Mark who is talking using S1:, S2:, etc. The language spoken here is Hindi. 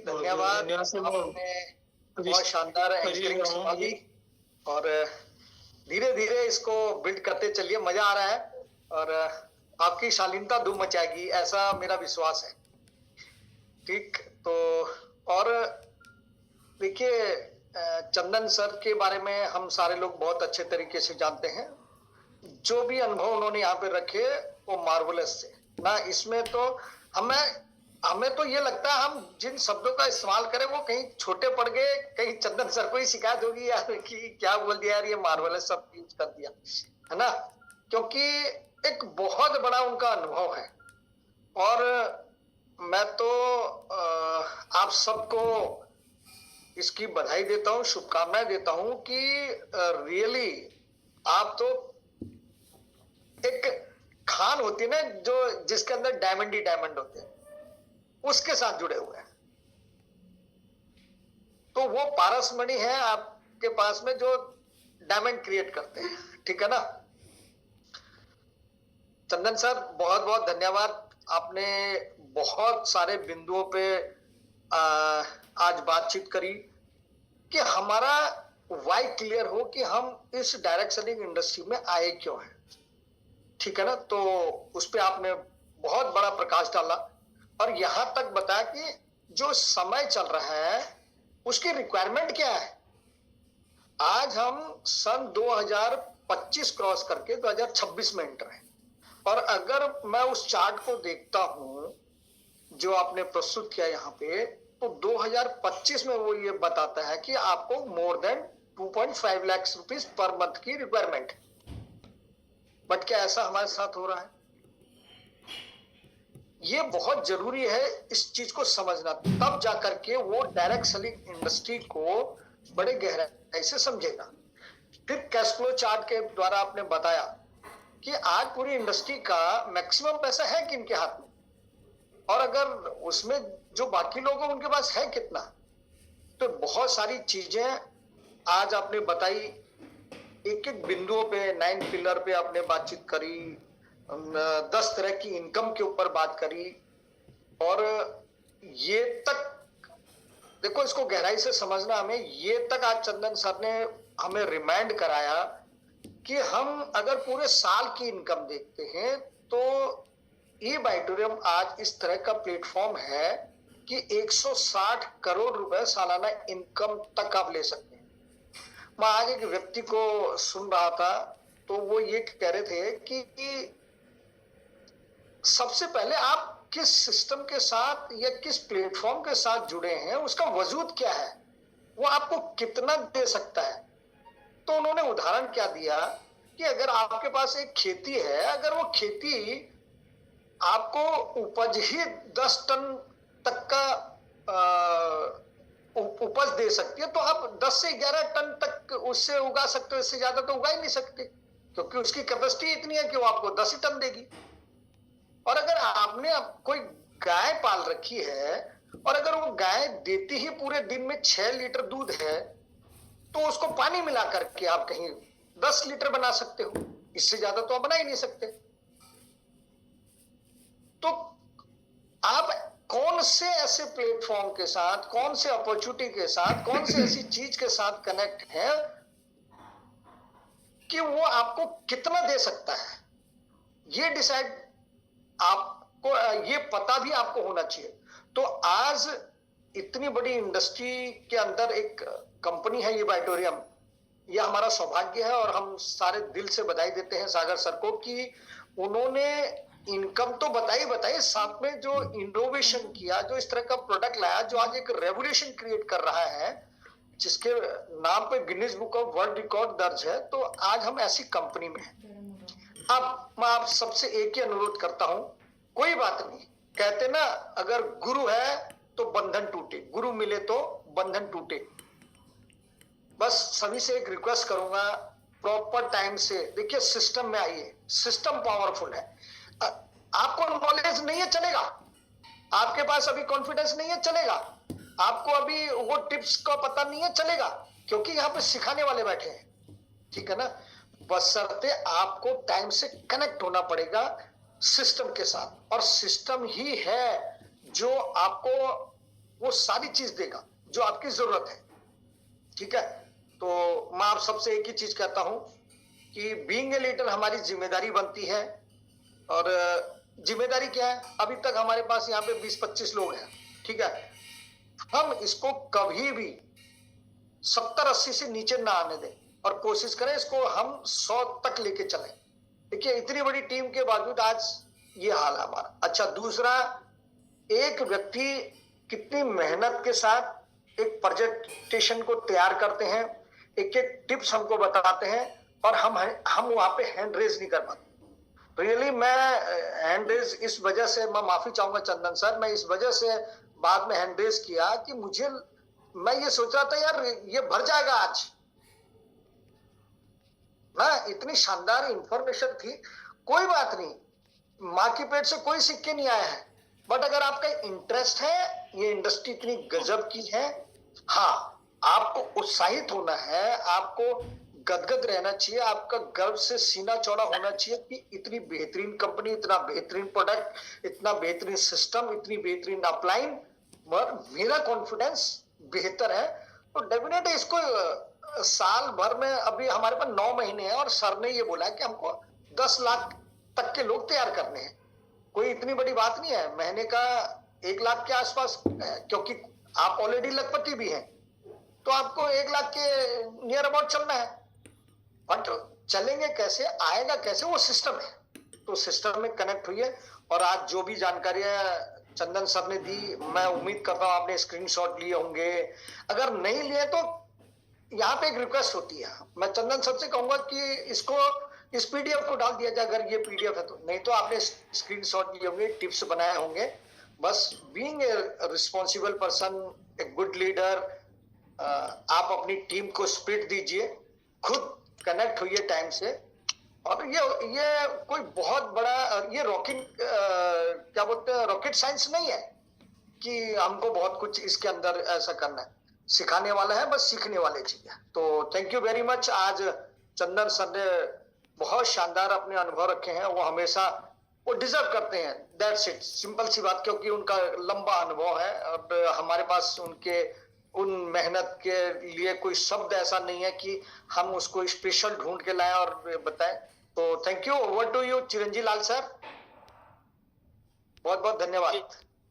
S1: धन्यवाद।
S2: धन्यवाद से
S1: आपने बहुत शानदार एंकरिंग संभाली और धीरे धीरे इसको बिल्ड करते चलिए, मजा आ रहा है और आपकी शालीनता धूम मचाएगी ऐसा मेरा विश्वास है। ठीक, तो और देखिए चंदन सर के बारे में हम सारे लोग बहुत अच्छे तरीके से जानते हैं। जो भी अनुभव उन्होंने यहाँ पे रखे वो मार्वलस से ना, इसमें तो हमें तो ये लगता है हम जिन शब्दों का इस्तेमाल करें वो कहीं छोटे पड़ गए, कहीं चंदन सर को ही शिकायत होगी यार कि क्या बोल दिया यार, ये मार्वलस सब यूज कर दिया है ना, क्योंकि एक बहुत बड़ा उनका अनुभव है। और मैं तो आप सबको इसकी बधाई देता हूँ, शुभकामनाएं देता हूँ कि रियली आप तो एक खान होती है ना जो जिसके अंदर डायमंड ही डायमंड होते हैं, उसके साथ जुड़े हुए हैं। तो वो पारसमणि है आपके पास में जो डायमंड क्रिएट करते हैं, ठीक है ना। चंदन सर बहुत बहुत धन्यवाद, आपने बहुत सारे बिंदुओं पे आज बातचीत करी कि हमारा वाई क्लियर हो कि हम इस डायरेक्ट सेलिंग इंडस्ट्री में आए क्यों हैं, ठीक है ना। तो उस पर आपने बहुत बड़ा प्रकाश डाला और यहां तक बताया कि जो समय चल रहा है उसकी रिक्वायरमेंट क्या है। आज हम सन 2025 क्रॉस करके 2026 में एंटर हैं और अगर मैं उस चार्ट को देखता हूं जो आपने प्रस्तुत किया यहाँ पे, तो 2025 में वो ये बताता है कि आपको more than 2.5 lakh rupees per month की रिक्वायरमेंट। बट क्या ऐसा हमारे साथ हो रहा है? ये बहुत जरूरी है इस चीज को समझना, तब जाकर के वो डायरेक्ट सेलिंग इंडस्ट्री को बड़े गहराई से समझेगा। फिर कैश फ्लो चार्ट के द्वारा आपने बताया कि आज पूरी इंडस्ट्री का मैक्सिमम पैसा है किनके हाथ में, और अगर उसमें जो बाकी लोग हैं उनके पास है कितना। तो बहुत सारी चीजें आज आपने बताई, एक एक बिंदुओं पे 9 पिलर पे आपने बातचीत करी, 10 तरह की इनकम के ऊपर बात करी। और ये तक देखो, इसको गहराई से समझना, हमें ये तक आज चंदन सर ने हमें रिमाइंड कराया कि हम अगर पूरे साल की इनकम देखते हैं तो ई बाइटोरियम आज इस तरह का प्लेटफॉर्म है कि 160 करोड़ रुपए सालाना इनकम तक आप ले सकते हैं। मैं आज एक व्यक्ति को सुन रहा था तो वो ये कह रहे थे कि सबसे पहले आप किस सिस्टम के साथ या किस प्लेटफॉर्म के साथ जुड़े हैं, उसका वजूद क्या है, वो आपको कितना दे सकता है। तो उन्होंने उदाहरण क्या दिया कि अगर आपके पास एक खेती है, अगर वो खेती आपको उपज ही 10 टन तक का उपज दे सकती है, तो आप 10 से 11 टन तक उससे उगा सकते हो, इससे ज्यादा तो उगा ही नहीं सकते, क्योंकि उसकी कैपेसिटी इतनी है कि वो आपको 10 ही टन देगी। और अगर आपने कोई गाय पाल रखी है और अगर वो गाय देती ही पूरे दिन में 6 लीटर दूध है, तो उसको पानी मिला करके आप कहीं 10 लीटर बना सकते हो, इससे ज्यादा तो आप बना ही नहीं सकते। तो आप कौन से ऐसे प्लेटफॉर्म के साथ, कौन से अपॉर्चुनिटी के साथ, कौन से ऐसी चीज के साथ कनेक्ट है कि वो आपको कितना दे सकता है, ये डिसाइड आपको, ये पता भी आपको होना चाहिए। तो आज इतनी बड़ी इंडस्ट्री के अंदर एक कंपनी है ये बाइटोरियम, यह हमारा सौभाग्य है और हम सारे दिल से बधाई देते हैं सागर सर को कि उन्होंने इनकम तो बताई, साथ में जो इनोवेशन किया, जो इस तरह का प्रोडक्ट लाया जो आज एक रेवोल्यूशन क्रिएट कर रहा है, जिसके नाम पे Guinness book of world record दर्ज है। तो आज हम ऐसी कंपनी में हैं। अब मैं आप सबसे एक ही अनुरोध करता हूं, कोई बात नहीं, कहते ना अगर गुरु है तो बंधन टूटे, गुरु मिले तो बंधन टूटे। बस सभी से एक रिक्वेस्ट करूंगा, प्रॉपर टाइम से देखिए, सिस्टम में आइए, सिस्टम पावरफुल है। आपको नॉलेज नहीं है चलेगा, आपके पास अभी कॉन्फिडेंस नहीं है चलेगा, आपको अभी वो टिप्स का पता नहीं है चलेगा, क्योंकि यहाँ पे सिखाने वाले बैठे हैं, ठीक है ना। बशर्ते आपको टाइम से कनेक्ट होना पड़ेगा सिस्टम के साथ, और सिस्टम ही है जो आपको वो सारी चीज देगा जो आपकी जरूरत है। ठीक है, तो मैं आप सबसे एक ही चीज कहता हूं कि बीइंग ए लीडर हमारी जिम्मेदारी बनती है। और जिम्मेदारी क्या है, अभी तक हमारे पास यहाँ पे 20-25 लोग हैं। ठीक है, हम इसको कभी भी 70-80 से नीचे ना आने दें और कोशिश करें इसको हम 100 तक लेके चलें। देखिए, इतनी बड़ी टीम के बावजूद आज ये हाल है हमारा। अच्छा, दूसरा, एक व्यक्ति कितनी मेहनत के साथ एक प्रेजेंटेशन को तैयार करते हैं, एक एक टिप्स हमको बताते हैं, और हम वहां पे हैंड रेज नहीं कर पाते। रियली मैं हैंड रेज इस वजह से, मैं माफी चाहूंगा चंदन सर, मैं इस वजह से बाद में हैंड रेज किया कि मैं ये सोच रहा था यार ये भर जाएगा आज ना, इतनी शानदार इंफॉर्मेशन थी। कोई बात नहीं, माँ की पेट से कोई सिक्के नहीं आया है, बट अगर आपका इंटरेस्ट है, ये इंडस्ट्री इतनी गजब की है, हाँ, आपको उत्साहित होना है, आपको गदगद रहना चाहिए, आपका गर्व से सीना चौड़ा होना चाहिए कि इतनी बेहतरीन कंपनी, इतना बेहतरीन प्रोडक्ट, इतना बेहतरीन सिस्टम, इतनी बेहतरीन अपलाइन, पर मेरा कॉन्फिडेंस बेहतर है। तो डेफिनेटली इसको साल भर में, अभी हमारे पास 9 महीने हैं और सर ने ये बोला है कि हमको 10 लाख तक के लोग तैयार करने हैं। कोई इतनी बड़ी बात नहीं है, महीने का 1 लाख के आसपास है, क्योंकि आप ऑलरेडी लखपति भी हैं, तो आपको 1 लाख के नियर अबाउट चलना है। बट चलेंगे कैसे, आएगा कैसे, वो सिस्टम है। तो सिस्टम में कनेक्ट हुई है। और आज जो भी जानकारियां चंदन सर ने दी, मैं उम्मीद करता हूं आपने स्क्रीनशॉट लिए होंगे। अगर नहीं लिए तो यहाँ पे एक रिक्वेस्ट होती है, मैं चंदन सर से कहूंगा कि इसको, इस पीडीएफ को डाल दिया जाए अगर ये पीडीएफ है तो, नहीं तो आपने स्क्रीनशॉट लिए होंगे, टिप्स बनाए होंगे। बस being a responsible person, a good leader, आप अपनी टीम को स्पिरिट दीजिए, खुद कनेक्ट हुई टाइम से। और ये कोई बहुत बड़ा, ये रॉकेट, क्या बोलते हैं, रॉकेट साइंस नहीं है कि हमको बहुत कुछ इसके अंदर ऐसा करना है। सिखाने वाला है, बस सीखने वाले चीज है। तो थैंक यू वेरी मच। आज चंदन सर ने बहुत शानदार अपने अनुभव रखे हैं, वो हमेशा वो डिजर्व करते हैं, दैट्स इट, सिंपल सी बात, क्योंकि उनका लंबा अनुभव है और हमारे पास उनके उन मेहनत के लिए कोई शब्द ऐसा नहीं है कि हम उसको स्पेशल ढूंढ के लाएं और बताएं। तो thank you. Over to you Chiranji Lal sir, बहुत बहुत धन्यवाद।